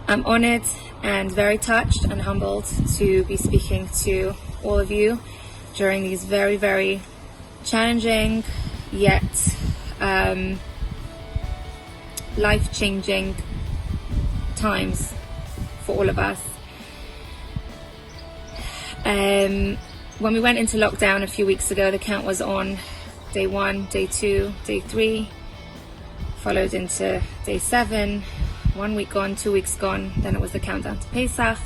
I'm honored and very touched and humbled to be speaking to all of you during these very, very challenging yet life-changing times for all of us. When we went into lockdown a few weeks ago, the count was on day 1, day 2, day 3, followed into day 7, 1 week gone, 2 weeks gone, then it was the countdown to Pesach.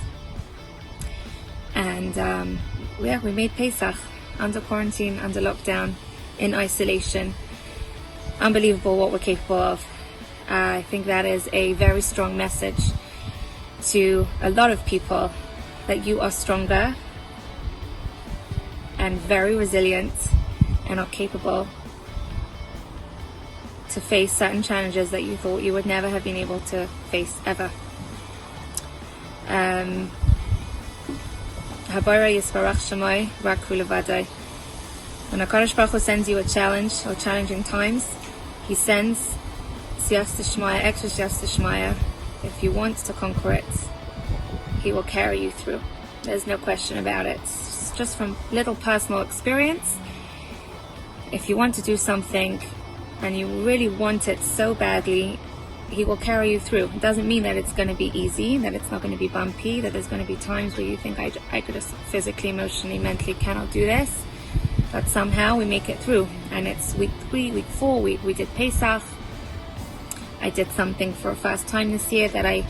And we made Pesach under quarantine, under lockdown, in isolation. Unbelievable what we're capable of. I think that is a very strong message to a lot of people, that you are stronger and very resilient and are capable to face certain challenges that you thought you would never have been able to face ever. Habara Yisparach Shemai Rakhu Levadai. When HaKadosh Baruch Hu sends you a challenge or challenging times, He sends Siyas Tishmaya, extra Siyas Tishmaya. If you want to conquer it, He will carry you through. There's no question about it. It's just from little personal experience. If you want to do something and you really want it so badly, He will carry you through. It doesn't mean that it's going to be easy, that it's not going to be bumpy, that there's going to be times where you think, I could just physically, emotionally, mentally cannot do this. But somehow we make it through. And it's week 3, week 4, we did Pesach. I did something for a first time this year that I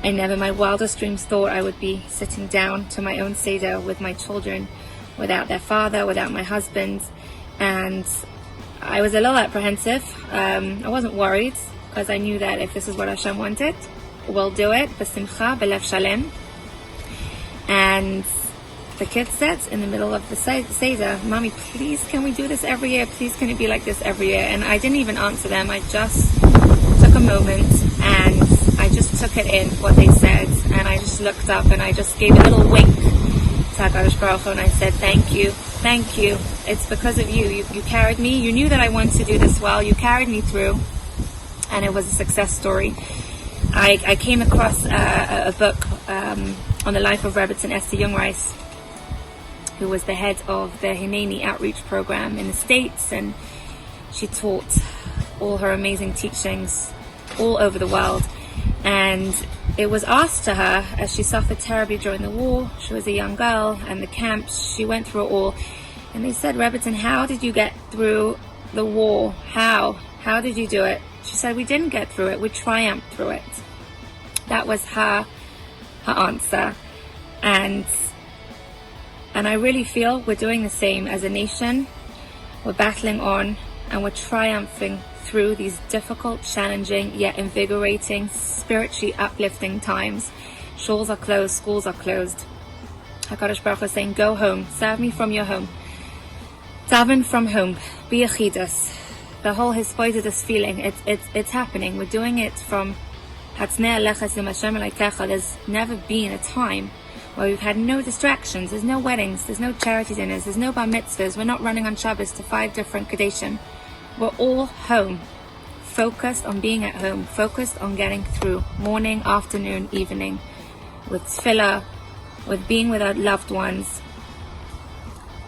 never in my wildest dreams thought I would be sitting down to my own Seder with my children, without their father, without my husband. And I was a little apprehensive. I wasn't worried, because I knew that if this is what Hashem wanted, we'll do it. B'simcha, b'lev shalem. And the kids said in the middle of the Seder, Mommy, please can we do this every year? Please can it be like this every year? And I didn't even answer them. I just took a moment and I just took it in, what they said. And I just looked up and I just gave a little wink to HaKadosh Baruch Hu and I said, thank you. Thank you. It's because of you. You carried me. You knew that I wanted to do this well. You carried me through. And it was a success story. I came across a book on the life of Rebbetzin Esther Jungreis, who was the head of the Hineni outreach program in the States, and she taught all her amazing teachings all over the world. And it was asked to her, as she suffered terribly during the war, she was a young girl, and the camps, she went through it all. And they said, Rebbetzin, how did you get through the war? How did you do it? She said, we didn't get through it, we triumphed through it. That was her answer. And I really feel we're doing the same as a nation. We're battling on and we're triumphing through these difficult, challenging, yet invigorating, spiritually uplifting times. Shuls are closed, schools are closed. HaKadosh Baruch Hu is saying, go home, serve me from your home. Daven from home, be a chidus. The whole hispoidus feeling, it's happening. We're doing it from Hatznei Alecha Sim Hashem Elokecha. There's never been a time where we've had no distractions. There's no weddings, there's no charity dinners, there's no bar mitzvahs. We're not running on Shabbos to 5 different Kadeshim. We're all home, focused on being at home, focused on getting through morning, afternoon, evening, with tefillah, with being with our loved ones.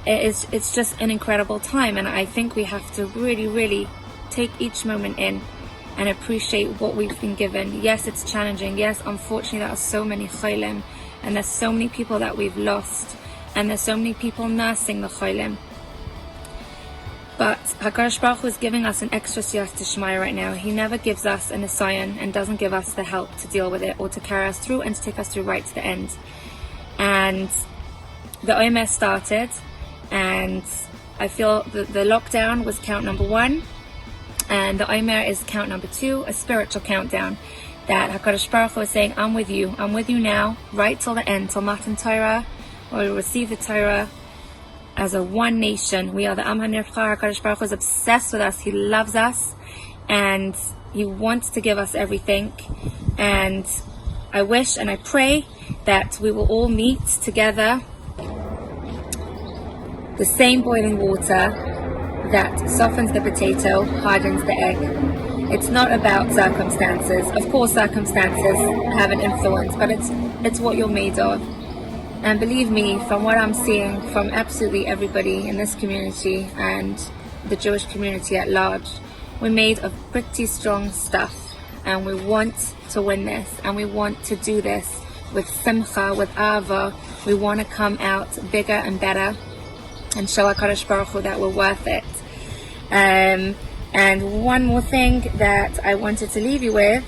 It's just an incredible time, and I think we have to really, really take each moment in and appreciate what we've been given. Yes, it's challenging. Yes, unfortunately, there are so many cholim, and there's so many people that we've lost, and there's so many people nursing the cholim. But HaKadosh Baruch Hu is giving us an extra siyas tishmaya right now. He never gives us an asayan and doesn't give us the help to deal with it or to carry us through and to take us through right to the end. And the Omer started, and I feel that the lockdown was count number 1, and the Omer is count number 2, a spiritual countdown that HaKadosh Baruch Hu is saying, I'm with you now, right till the end, till Matan Torah, where we receive the Torah as a one nation. We are the Am HaNivchar. HaKadosh Baruch Hu is obsessed with us. He loves us, and He wants to give us everything. And I wish and I pray that we will all meet together, the same boiling water, that softens the potato, hardens the egg. It's not about circumstances. Of course, circumstances have an influence, but it's what you're made of. And believe me, from what I'm seeing from absolutely everybody in this community and the Jewish community at large, we're made of pretty strong stuff, and we want to win this, and we want to do this with simcha, with ava. We want to come out bigger and better and show HaKadosh Baruch Hu that we're worth it. And one more thing that I wanted to leave you with,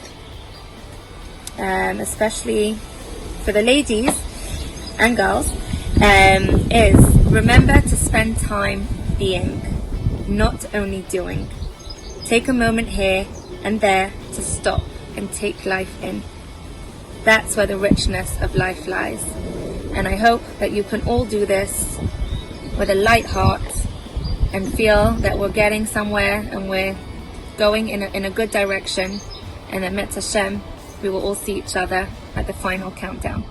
especially for the ladies and girls, is remember to spend time being, not only doing. Take a moment here and there to stop and take life in. That's where the richness of life lies. And I hope that you can all do this with a light heart and feel that we're getting somewhere and we're going in a good direction. And that Metz Hashem, we will all see each other at the final countdown.